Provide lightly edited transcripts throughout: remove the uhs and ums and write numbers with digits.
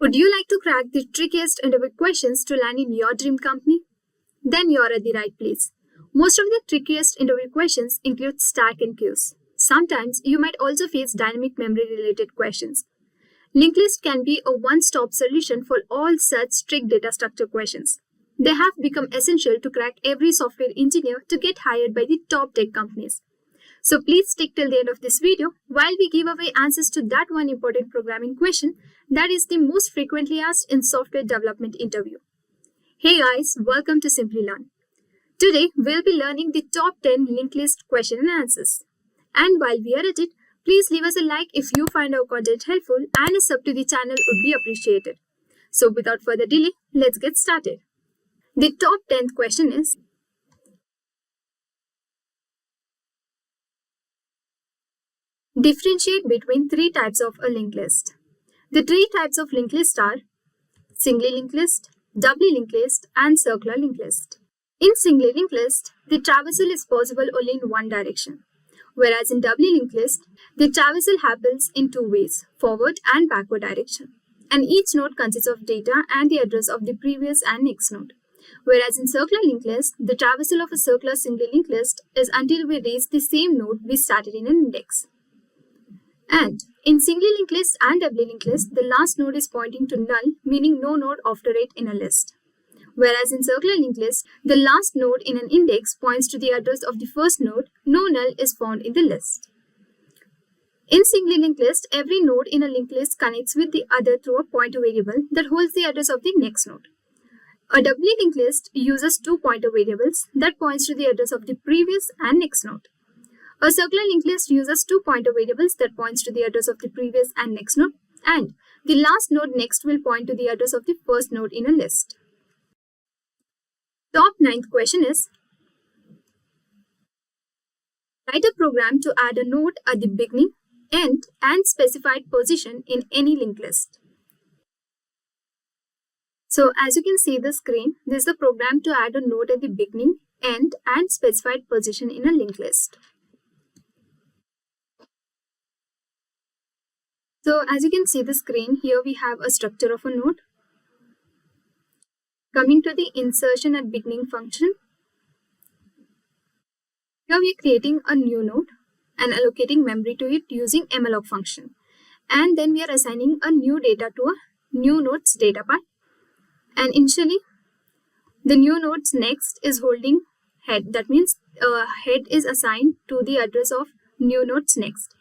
Would you like to crack the trickiest interview questions to land in your dream company? Then you're at the right place. Most of the trickiest interview questions include stack and queues. Sometimes you might also face dynamic memory related questions. LinkedList can be a one-stop solution for all such strict data structure questions. They have become essential to crack every software engineer to get hired by the top tech companies. So please stick till the end of this video while we give away answers to that one important programming question that is the most frequently asked in software development interview. Hey guys, welcome to Simplilearn. Today we'll be learning the top 10 linked list question and answers. And while we are at it, please leave us a like if you find our content helpful, and a sub to the channel would be appreciated. So without further delay, let's get started. The top 10th question is: differentiate between three types of a linked list. The three types of linked list are singly linked list, doubly linked list, and circular linked list. In singly linked list, the traversal is possible only in one direction, whereas in doubly linked list, the traversal happens in two ways, forward and backward direction, and each node consists of data and the address of the previous and next node. Whereas in circular linked list, the traversal of a circular singly linked list is until we reach the same node we started in an index. And in singly linked list and doubly linked list, the last node is pointing to null, meaning no node after it in a list. Whereas in circular linked list, the last node in an index points to the address of the first node, no null is found in the list. In singly linked list, every node in a linked list connects with the other through a pointer variable that holds the address of the next node. A doubly linked list uses two pointer variables that points to the address of the previous and next node. A circular linked list uses two pointer variables that points to the address of the previous and next node, and the last node next will point to the address of the first node in a list. Top 9th question is: write a program to add a node at the beginning, end, and specified position in any linked list. So as you can see the screen, this is the program to add a node at the beginning, end, and specified position in a linked list. So as you can see the screen, here we have a structure of a node. Coming to the insertion at beginning function, here we are creating a new node and allocating memory to it using malloc function. And then we are assigning a new data to a new node's data part. And initially, the new node's next is holding head. That means head is assigned to the address of new node's next.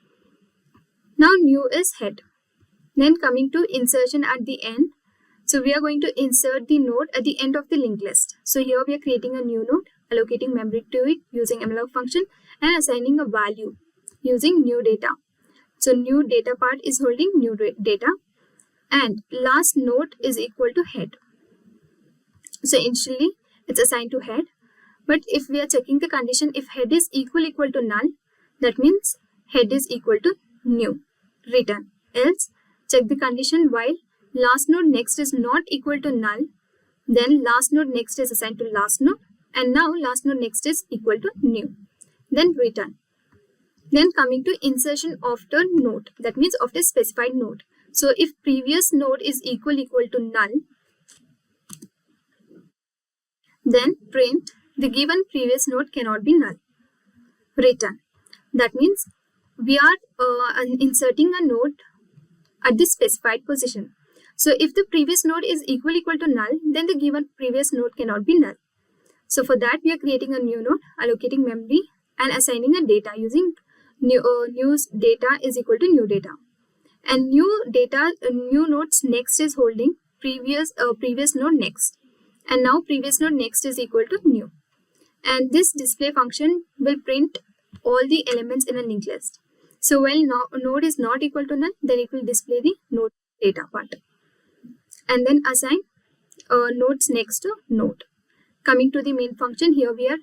Now new is head. Then coming to insertion at the end. So we are going to insert the node at the end of the linked list. So here we are creating a new node, allocating memory to it using malloc function, and assigning a value using new data. So new data part is holding new data, and last node is equal to head. So initially it's assigned to head, but if we are checking the condition, if head is equal to null, that means head is equal to new, return. Else check the condition while last node next is not equal to null, then last node next is assigned to last node, and now last node next is equal to new, then return. Then coming to insertion after node, that means after specified node. So if previous node is equal to null, then print the given previous node cannot be null, return. That means we are inserting a node at the specified position. So if the previous node is equal to null, then the given previous node cannot be null. So for that we are creating a new node, allocating memory, and assigning a data using new data is equal to new data. And new data, new node's next is holding previous node next. And now previous node next is equal to new. And this display function will print all the elements in a linked list. So when node is not equal to null, then it will display the node data part. And then assign nodes next to node. Coming to the main function, here we are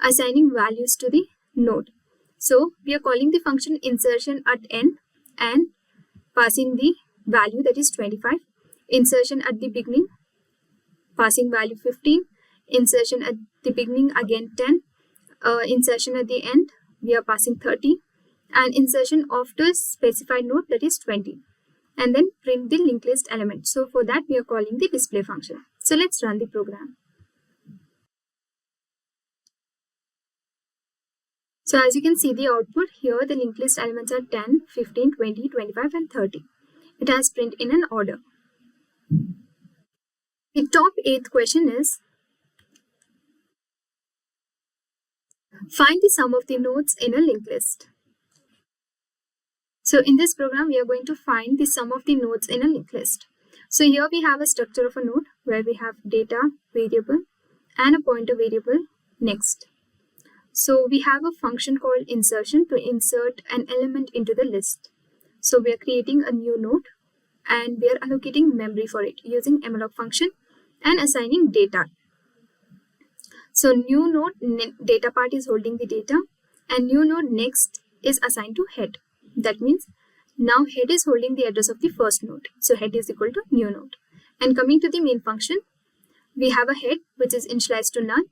assigning values to the node. So we are calling the function insertion at end and passing the value, that is 25. Insertion at the beginning, passing value 15. Insertion at the beginning again 10. Insertion at the end, we are passing 30. And insertion after specified node, that is 20. and then print the linked list element. So for that we are calling the display function. So let's run the program. So as you can see the output here, the linked list elements are 10, 15, 20, 25 and 30. It has print in an order. The top 8th question is, find the sum of the nodes in a linked list. So in this program, we are going to find the sum of the nodes in a linked list. So here we have a structure of a node where we have data variable and a pointer variable next. So we have a function called insertion to insert an element into the list. So we are creating a new node and we are allocating memory for it using malloc function and assigning data. So new node data part is holding the data and new node next is assigned to head. That means now head is holding the address of the first node. So head is equal to new node. And coming to the main function, we have a head which is initialized to null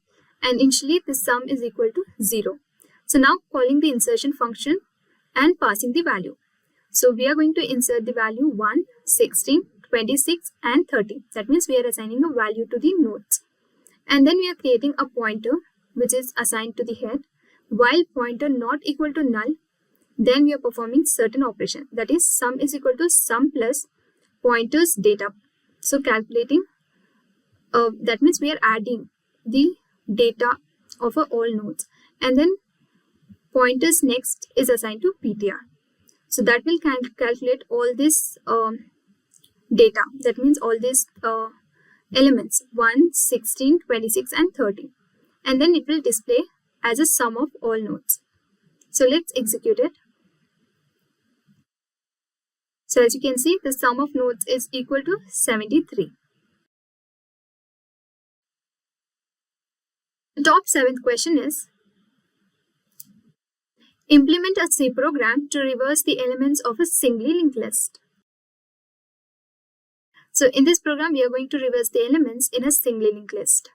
and initially the sum is equal to 0. So now calling the insertion function and passing the value. So we are going to insert the value 1, 16, 26 and 30. That means we are assigning a value to the nodes. And then we are creating a pointer which is assigned to the head. While pointer not equal to null, then we are performing certain operation. That is sum is equal to sum plus pointer's data. So calculating, that means we are adding the data of all nodes. And then pointers next is assigned to PTR. So that will calculate all this data. That means all these elements 1, 16, 26 and 30. And then it will display as a sum of all nodes. So let's execute it. So as you can see, the sum of nodes is equal to 73. The top 7th question is, implement a C program to reverse the elements of a singly linked list. So in this program, we are going to reverse the elements in a singly linked list.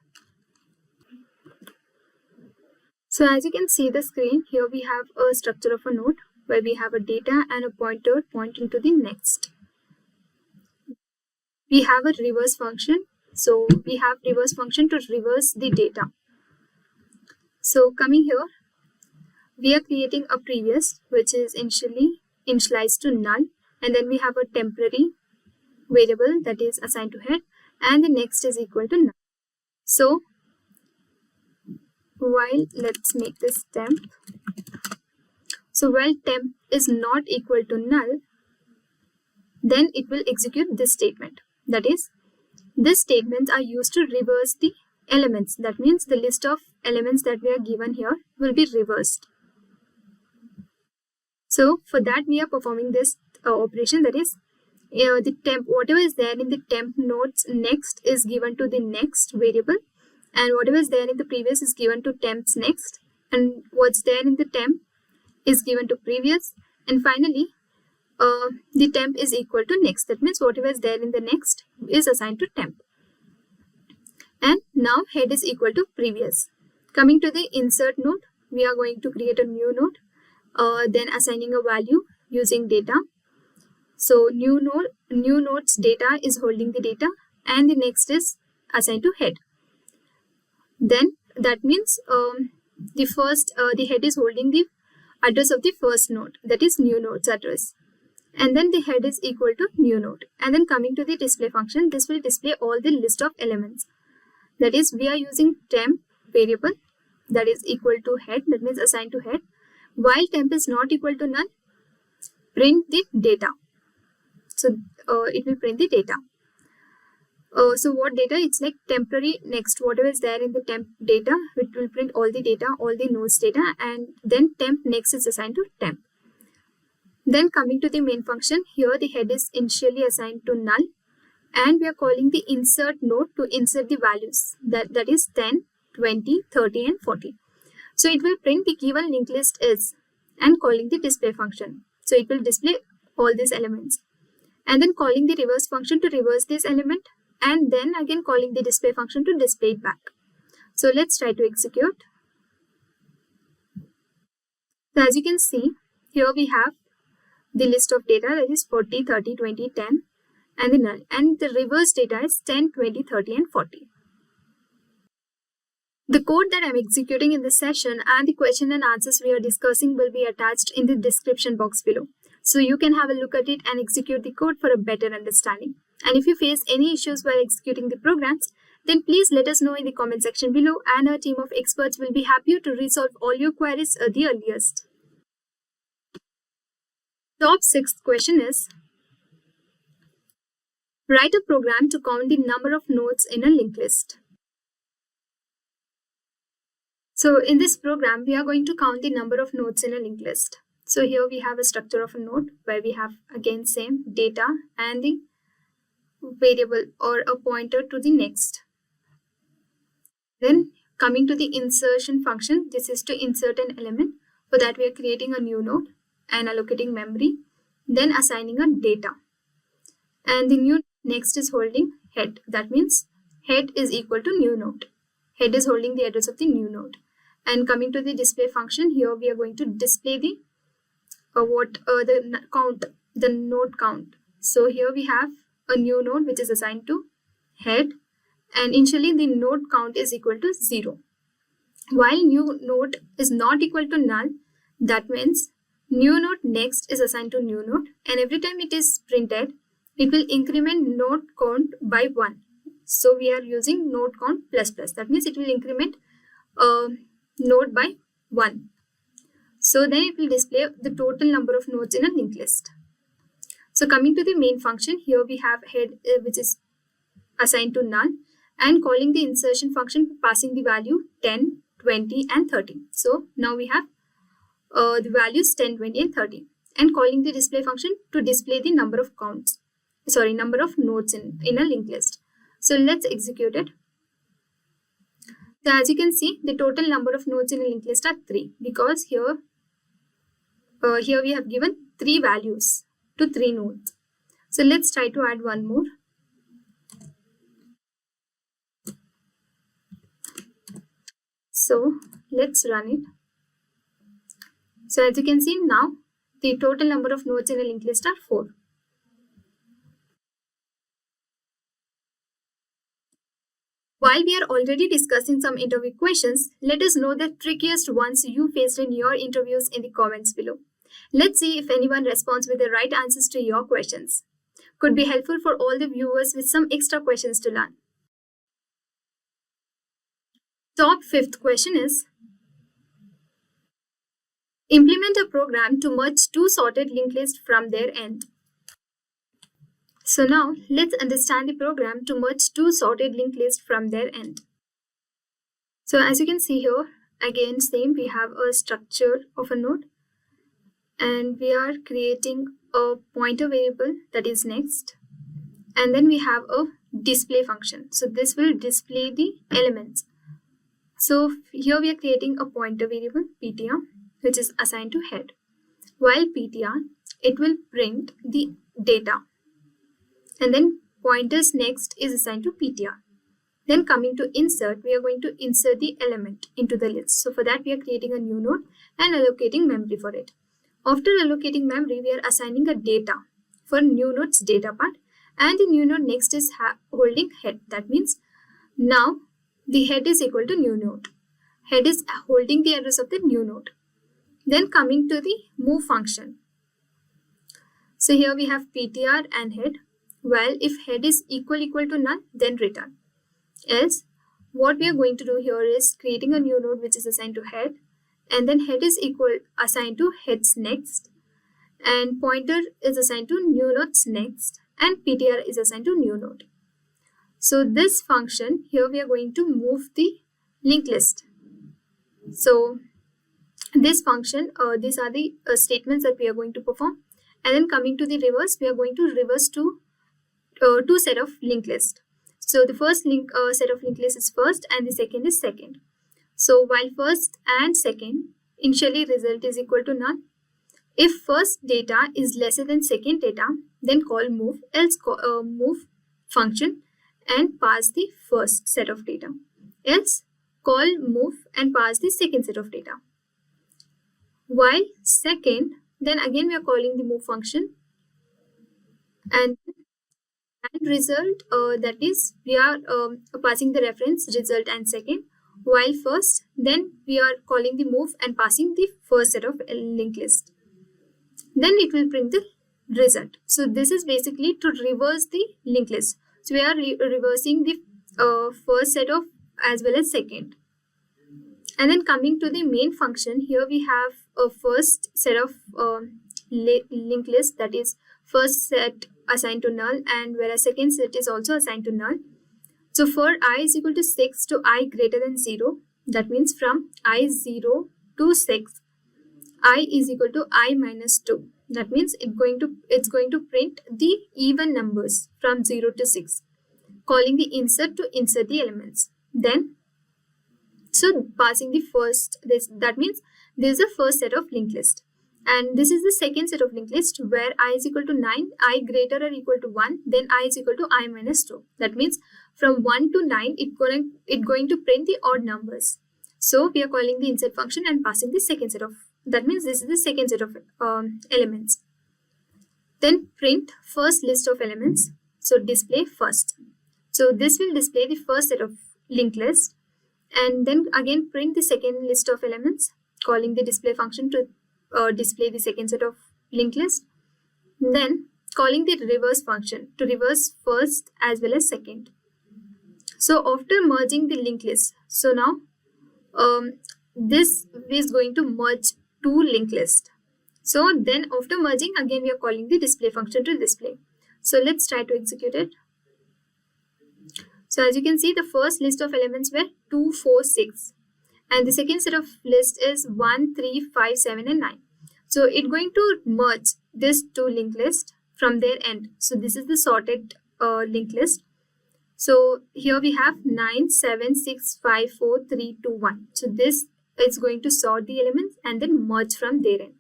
So as you can see the screen, here we have a structure of a node where we have a data and a pointer pointing to the next. We have a reverse function. So we have reverse function to reverse the data. So coming here, we are creating a previous which is initialized to null, and then we have a temporary variable that is assigned to head, and the next is equal to null. So while let's make this temp. So while temp is not equal to null, then it will execute this statement. That is, these statements are used to reverse the elements. That means the list of elements that we are given here will be reversed. So for that we are performing this operation, that is the temp, whatever is there in the temp nodes next is given to the next variable, and whatever is there in the previous is given to temps next, and what's there in the temp is given to previous, and finally the temp is equal to next. That means whatever is there in the next is assigned to temp. And now head is equal to previous. Coming to the insert node, we are going to create a new node, then assigning a value using data. So new node's data is holding the data, and the next is assigned to head. Then that means the head is holding the address of the first node, that is new node's address, and then the head is equal to new node. And then coming to the display function, this will display all the list of elements. That is, we are using temp variable that is equal to head, that means assigned to head. While temp is not equal to null, print the data. So it will print the data. So what data? It's like temporary next, whatever is there in the temp data, it will print all the data, all the nodes data, and then temp next is assigned to temp. Then coming to the main function, here the head is initially assigned to null, and we are calling the insert node to insert the values, that is 10, 20, 30 and 40. So it will print the given linked list is, and calling the display function. So it will display all these elements, and then calling the reverse function to reverse this element, and then again calling the display function to display it back. So let's try to execute. So as you can see, here we have the list of data, that is 40, 30, 20, 10, and the null. And the reverse data is 10, 20, 30, and 40. The code that I'm executing in this session and the question and answers we are discussing will be attached in the description box below. So you can have a look at it and execute the code for a better understanding. And if you face any issues while executing the programs, then please let us know in the comment section below, and our team of experts will be happy to resolve all your queries at the earliest. Top 6th question is, write a program to count the number of nodes in a linked list. So in this program, we are going to count the number of nodes in a linked list. So here we have a structure of a node where we have again same data and the variable or a pointer to the next. Then coming to the insertion function, this is to insert an element. For that we are creating a new node and allocating memory, then assigning a data. And the new next is holding head. That means head is equal to new node. Head is holding the address of the new node. And coming to the display function, here we are going to display the the node count. So here we have a new node which is assigned to head, and initially the node count is equal to 0. While new node is not equal to null, that means new node next is assigned to new node, and every time it is printed, it will increment node count by 1. So we are using node count plus plus. That means it will increment node by 1. So then it will display the total number of nodes in a linked list. So coming to the main function, here we have head which is assigned to null, and calling the insertion function, passing the value 10, 20, and 30. So now we have the values 10, 20, and 30, and calling the display function to display the number of number of nodes in a linked list. So let's execute it. So as you can see, the total number of nodes in a linked list are 3, because here we have given 3 values to 3 nodes. So let's try to add one more. So let's run it. So as you can see, now the total number of nodes in a linked list are 4. While we are already discussing some interview questions, let us know the trickiest ones you faced in your interviews in the comments below. Let's see if anyone responds with the right answers to your questions. Could be helpful for all the viewers with some extra questions to learn. Top 5th question is, implement a program to merge 2 sorted linked lists from their end. So now let's understand the program to merge 2 sorted linked lists from their end. So as you can see here, again same, we have a structure of a node, and we are creating a pointer variable that is next, and then we have a display function. So this will display the elements. So here we are creating a pointer variable ptr which is assigned to head. While ptr, it will print the data, and then pointers next is assigned to ptr. Then coming to insert, we are going to insert the element into the list. So for that we are creating a new node and allocating memory for it. After allocating memory, we are assigning a data for new node's data part, and the new node next is holding head. That means now the head is equal to new node. Head is holding the address of the new node. Then coming to the move function. So here we have ptr and head. Well, if head is equal to null, then return. Else, what we are going to do here is creating a new node which is assigned to head, and then head is assigned to heads next, and pointer is assigned to new nodes next, and ptr is assigned to new node. So this function here, we are going to move the linked list. So this function, these are the statements that we are going to perform, and then coming to the reverse, we are going to reverse to 2 set of linked list. So the first set of linked list is first, and the second is second. So while first and second, initially result is equal to null. If first data is lesser than second data, then call move, else move function and pass the first set of data. Else call move and pass the second set of data. While second, Then again we are calling the move function, and result, that is we are passing the reference result and second, while first then we are calling the move and passing the first set of linked list. Then it will print the result. So this is basically to reverse the linked list. So we are reversing the first set of as well as second. And then coming to the main function, here we have a first set of linked list, that is first set assigned to null, and whereas second set is also assigned to null. So for I is equal to 6 to I greater than 0, that means from I 0 to 6, I is equal to I minus 2. That means it's going to print the even numbers from 0 to 6, calling the insert to insert the elements. Then, so passing the first, that means this is the first set of linked list. And this is the second set of linked list where I is equal to 9, I greater or equal to 1, then I is equal to I minus 2. That means from 1 to 9, it's going to print the odd numbers. So we are calling the insert function and passing the second set of, that means this is the second set of elements. Then print first list of elements. So display first. So this will display the first set of linked list. And then again print the second list of elements, calling the display function to display the second set of linked list. Then calling the reverse function to reverse first as well as second. So after merging the linked list, so now this is going to merge two linked lists. So then after merging, again we are calling the display function to display. So let's try to execute it. So as you can see, the first list of elements were 2, 4, 6. And the second set of list is 1, 3, 5, 7 and 9. So it's going to merge this two linked list from their end. So this is the sorted linked list. So here we have 9, 7, 6, 5, 4, 3, 2, 1. So this is going to sort the elements and then merge from their end.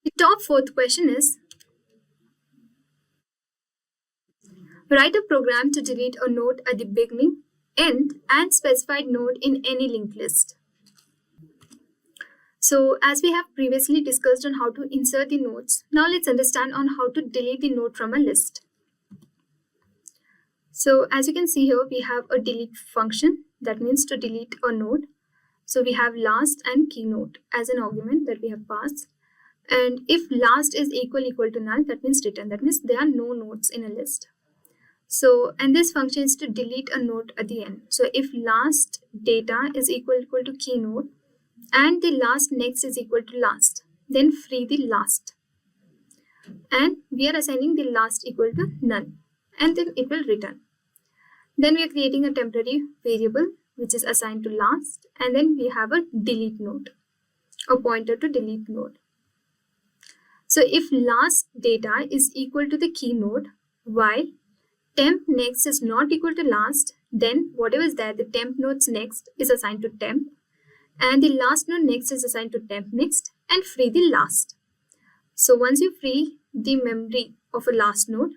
The top fourth question is, write a program to delete a node at the beginning, end, and specified node in any linked list. So as we have previously discussed on how to insert the nodes, now let's understand on how to delete the node from a list. So as you can see here, we have a delete function, that means to delete a node. So we have last and key node as an argument that we have passed. And if last is equal to null, that means return. That means there are no nodes in a list. So, and this function is to delete a node at the end. So if last data is equal to key node and the last next is equal to last, then free the last. And we are assigning the last equal to none, and then it will return. Then we are creating a temporary variable which is assigned to last, and then we have a delete node, a pointer to delete node. So if last data is equal to the key node, while temp next is not equal to last, then whatever is there, the temp node's next is assigned to temp, and the last node next is assigned to temp next, and free the last. So once you free the memory of a last node,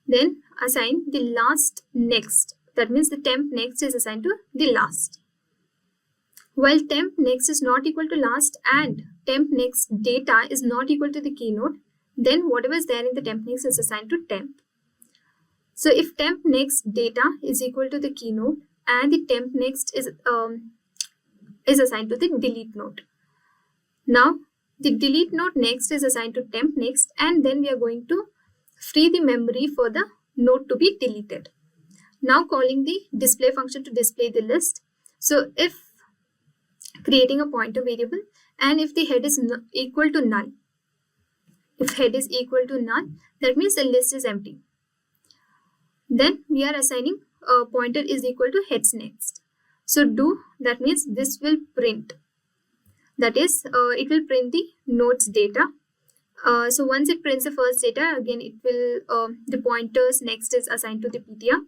then assign the last next. That means the temp next is assigned to the last. While temp next is not equal to last and temp next data is not equal to the key node, then whatever is there in the temp next is assigned to temp. So if temp next data is equal to the key node and the temp next is assigned to the delete node. Now the delete node next is assigned to temp next, and then we are going to free the memory for the node to be deleted. Now calling the display function to display the list. So if creating a pointer variable, and if the head is equal to null, if head is equal to null, that means the list is empty. Then we are assigning a pointer is equal to heads next. So do, that means this will print. That is, it will print the nodes data. So once it prints the first data, again it will, the pointers next is assigned to the PTR.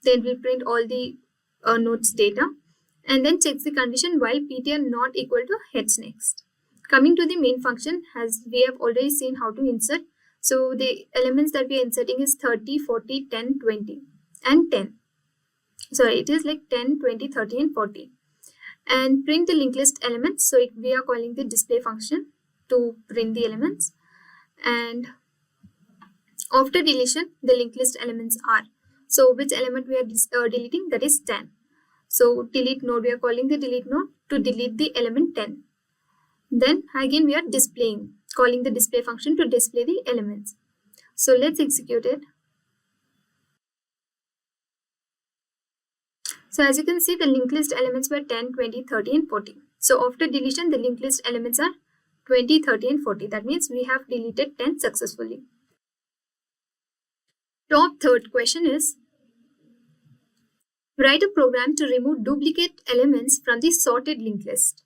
Then we'll print all the nodes data, and then checks the condition while PTR not equal to heads next. Coming to the main function, as we have already seen how to insert. So the elements that we are inserting is 30, 40, 10, 20 and 10. Sorry, it is like 10, 20, 30 and 40. and print the linked list elements. So we are calling the display function to print the elements. And after deletion, the linked list elements are, so which element we are deleting? That is 10. So delete node, we are calling the delete node to delete the element 10. Then again we are displaying, calling the display function to display the elements. So let's execute it. So as you can see, the linked list elements were 10, 20, 30 and 40. So after deletion, the linked list elements are 20, 30 and 40. That means we have deleted 10 successfully. Top third question is, write a program to remove duplicate elements from the sorted linked list.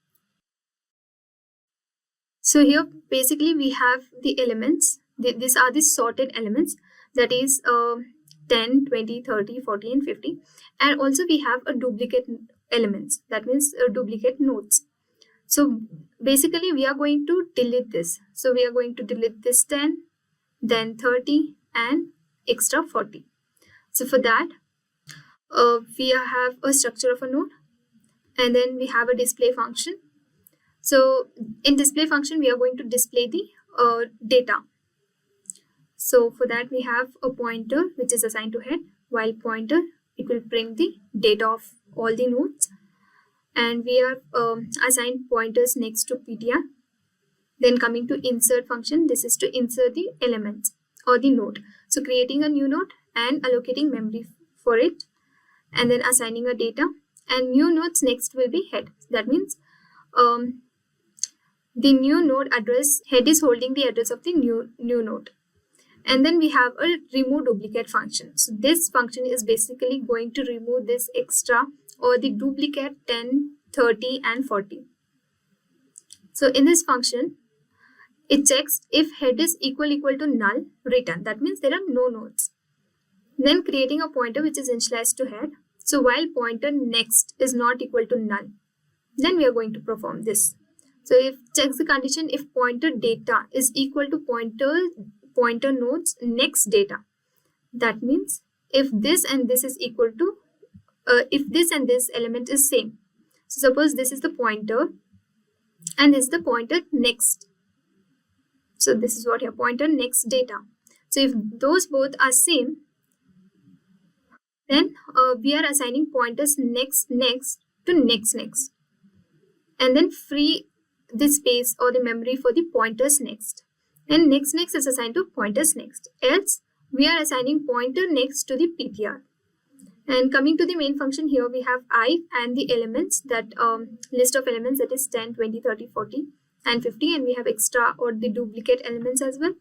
So here basically we have the elements. These are the sorted elements, that is 10, 20, 30, 40 and 50. And also we have a duplicate elements, that means duplicate nodes. So basically we are going to delete this. So we are going to delete this 10, then 30 and extra 40. So for that, we have a structure of a node, and then we have a display function. So in display function, we are going to display the data. So for that, we have a pointer which is assigned to head. While pointer, it will print the data of all the nodes. And we are assigned pointers next to PTR. Then coming to insert function, this is to insert the elements or the node. So creating a new node and allocating memory for it, and then assigning a data. And new nodes next will be head. That means the new node address, head is holding the address of the new node. And then we have a remove duplicate function. So this function is basically going to remove this extra or the duplicate 10, 30 and 40. So in this function, it checks if head is equal to null, return. That means there are no nodes. Then creating a pointer which is initialized to head. So while pointer next is not equal to null, then we are going to perform this. So if checks the condition if pointer data is equal to pointer nodes next data. That means if this and this is equal to, if this and this element is same. So suppose this is the pointer and this is the pointer next. So this is what your pointer next data. So if those both are same, then we are assigning pointers next to next. And then free the space or the memory for the pointers next. And next is assigned to pointers next. Else, we are assigning pointer next to the PTR. And coming to the main function, here we have I and the elements, that list of elements, that is 10, 20, 30, 40 and 50. And we have extra or the duplicate elements as well.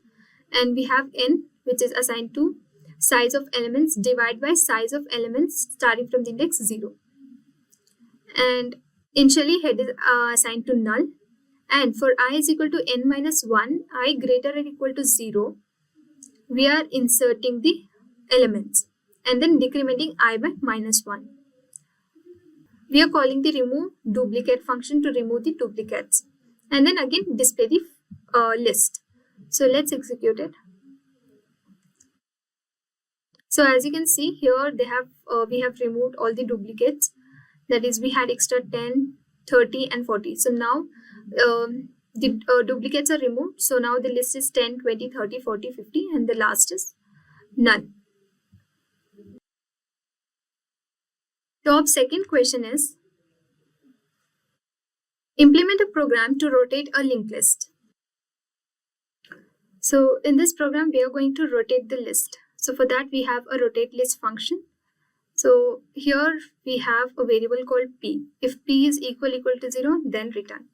And we have n, which is assigned to size of elements divided by size of elements starting from the index 0. And initially head is assigned to null. And for I is equal to n minus 1, I greater or equal to 0, we are inserting the elements and then decrementing I by minus 1. We are calling the remove duplicate function to remove the duplicates. And then again display the list. So let's execute it. So as you can see here, we have removed all the duplicates. That is, we had extra 10, 30 and 40. So now the duplicates are removed. So now the list is 10, 20, 30, 40, 50 and the last is none. Top second question is, implement a program to rotate a linked list. So in this program, we are going to rotate the list. So for that, we have a rotate list function. So here we have a variable called p. If p is equal to 0, then return.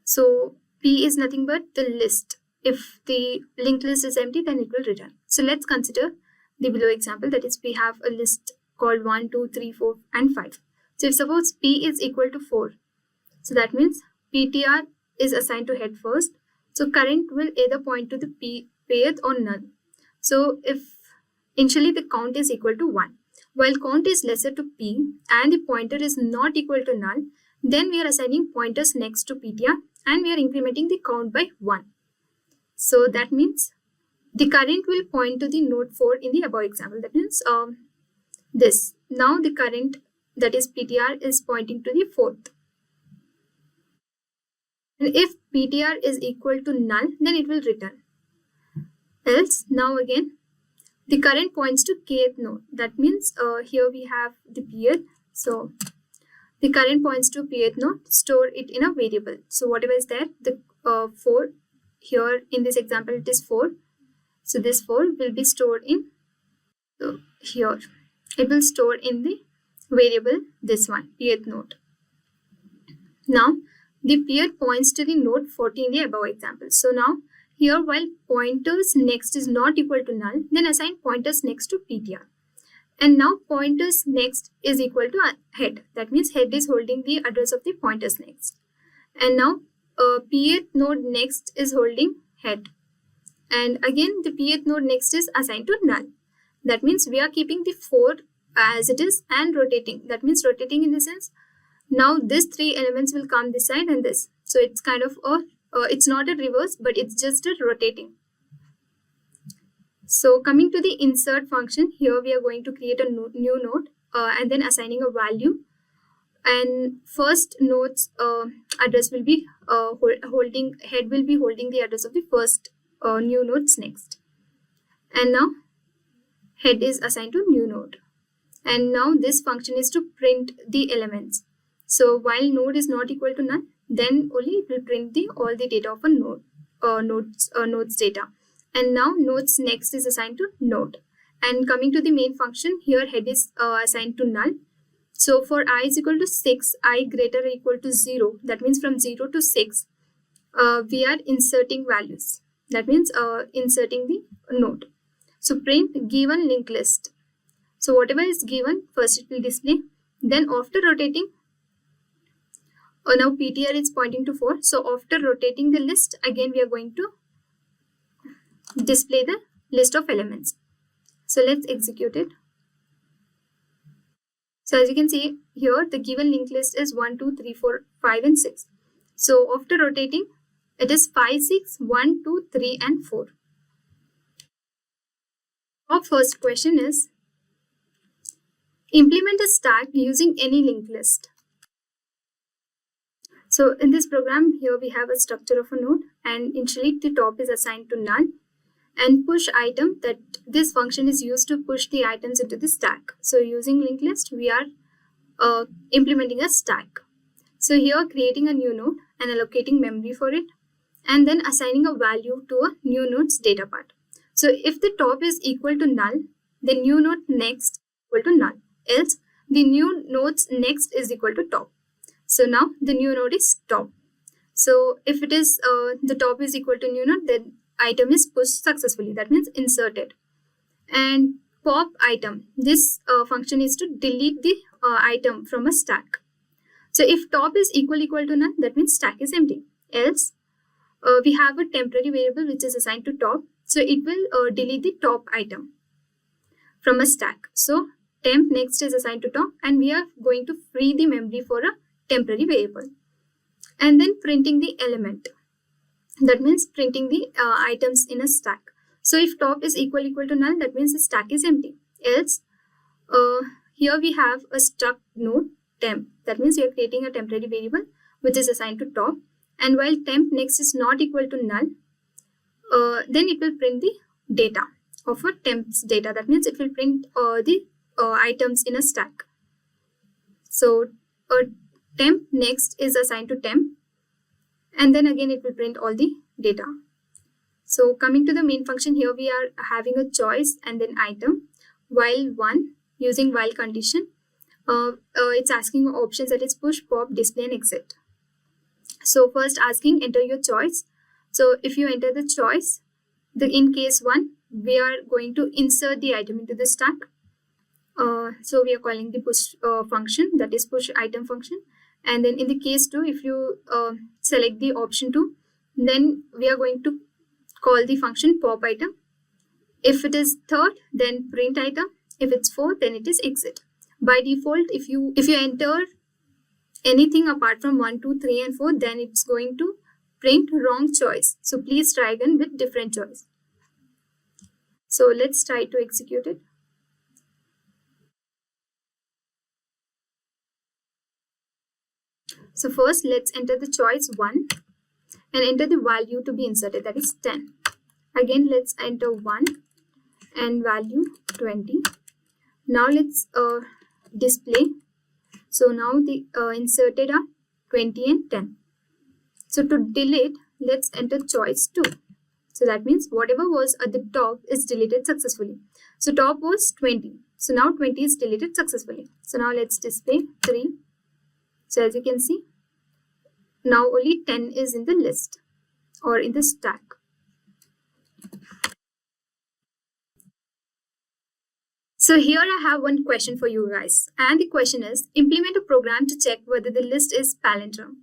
So p is nothing but the list. If the linked list is empty, then it will return. So let's consider the below example. That is, we have a list called 1, 2, 3, 4 and 5. So if suppose p is equal to 4, so that means PTR is assigned to head first. So current will either point to the pth or null. So if initially the count is equal to 1, while count is lesser to p and the pointer is not equal to null, then we are assigning pointers next to PTR and we are incrementing the count by 1. So that means the current will point to the node 4 in the above example. That means this. Now the current, that is PTR, is pointing to the 4th. And if ptr is equal to null, then it will return. Else, now again, the current points to kth node. That means here we have the pth. So the current points to pth node, store it in a variable. So whatever is there, the 4 here in this example it is 4. So this 4 will be stored in here. It will store in the variable this one, pth node. Now the pth points to the node 40 in the above example. So now here, while pointers next is not equal to null, then assign pointers next to ptr. And now pointers next is equal to head. That means head is holding the address of the pointers next. And now pth node next is holding head. And again, the pth node next is assigned to null. That means we are keeping the 4 as it is and rotating. That means rotating in the sense, now these 3 elements will come this side and this. So it's kind of a, it's not a reverse, but it's just a rotating. So coming to the insert function, here we are going to create a new node and then assigning a value. And first node's address will be holding, head will be holding the address of the first new nodes next. And now head is assigned to new node. And now this function is to print the elements. So while node is not equal to null, then only it will print all the data of a node, node's data. And now nodes next is assigned to node. And coming to the main function, here head is assigned to null. So for I is equal to 6, I greater or equal to 0, that means from 0 to 6, we are inserting values. That means inserting the node. So print given linked list. So whatever is given, first it will display. Then after rotating, now ptr is pointing to 4. So after rotating the list, again we are going to display the list of elements. So let's execute it. So as you can see here, the given linked list is 1, 2, 3, 4, 5 and 6. So after rotating, it is 5, 6, 1, 2, 3 and 4. Our first question is, implement a stack using any linked list. So in this program, here we have a structure of a node, and initially the top is assigned to null, and push item, that this function is used to push the items into the stack. So using linked list, we are implementing a stack. So here creating a new node and allocating memory for it, and then assigning a value to a new node's data part. So if the top is equal to null, the new node next is equal to null. Else, the new node's next is equal to top. So now the new node is top. So if it is the top is equal to new node, then item is pushed successfully. That means inserted. And pop item, this function is to delete the item from a stack. So if top is equal to null, that means stack is empty. Else, we have a temporary variable which is assigned to top. So it will delete the top item from a stack. So temp next is assigned to top, and we are going to free the memory for a temporary variable. And then printing the element. That means printing the items in a stack. So if top is equal to null, that means the stack is empty. Else, here we have a struct node temp. That means we are creating a temporary variable which is assigned to top. And while temp next is not equal to null, then it will print the data of a temp's data. That means it will print the items in a stack. So temp next is assigned to temp, and then again it will print all the data. So coming to the main function, here we are having a choice and then item. While one, using while condition, it's asking options, that is push, pop, display and exit. So first asking enter your choice. So if you enter the choice, in case 1, we are going to insert the item into the stack. So we are calling the push function, that is push item function. And then in the case 2, if you select the option 2, then we are going to call the function pop item. If it is 3rd, then print item. If it's 4th, then it is exit. By default, if you enter anything apart from 1, 2, 3 and 4, then it's going to print wrong choice. So please try again with different choice. So let's try to execute it. So first let's enter the choice 1. and enter the value to be inserted, that is 10. Again, let's enter 1 and value 20. Now let's display. So now the inserted are 20 and 10. So to delete, let's enter choice 2. So that means whatever was at the top is deleted successfully. So top was 20. So now 20 is deleted successfully. So now let's display 3. So as you can see, now only 10 is in the list or in the stack. So here I have one question for you guys, and the question is, implement a program to check whether the list is palindrome.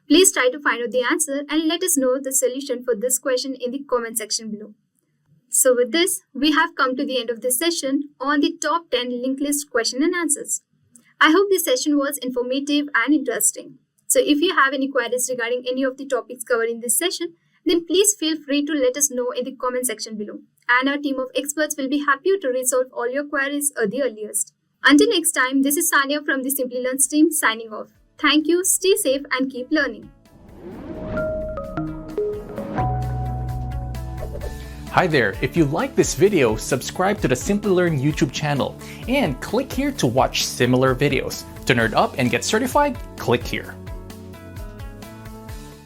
Please try to find out the answer and let us know the solution for this question in the comment section below. So with this, we have come to the end of this session on the top 10 linked list question and answers. I hope this session was informative and interesting. So if you have any queries regarding any of the topics covered in this session, then please feel free to let us know in the comment section below. And our team of experts will be happy to resolve all your queries at the earliest. Until next time, this is Sania from the Simplilearn team signing off. Thank you, stay safe and keep learning. Hi there, if you like this video, subscribe to the Simplilearn YouTube channel and click here to watch similar videos. To nerd up and get certified, click here.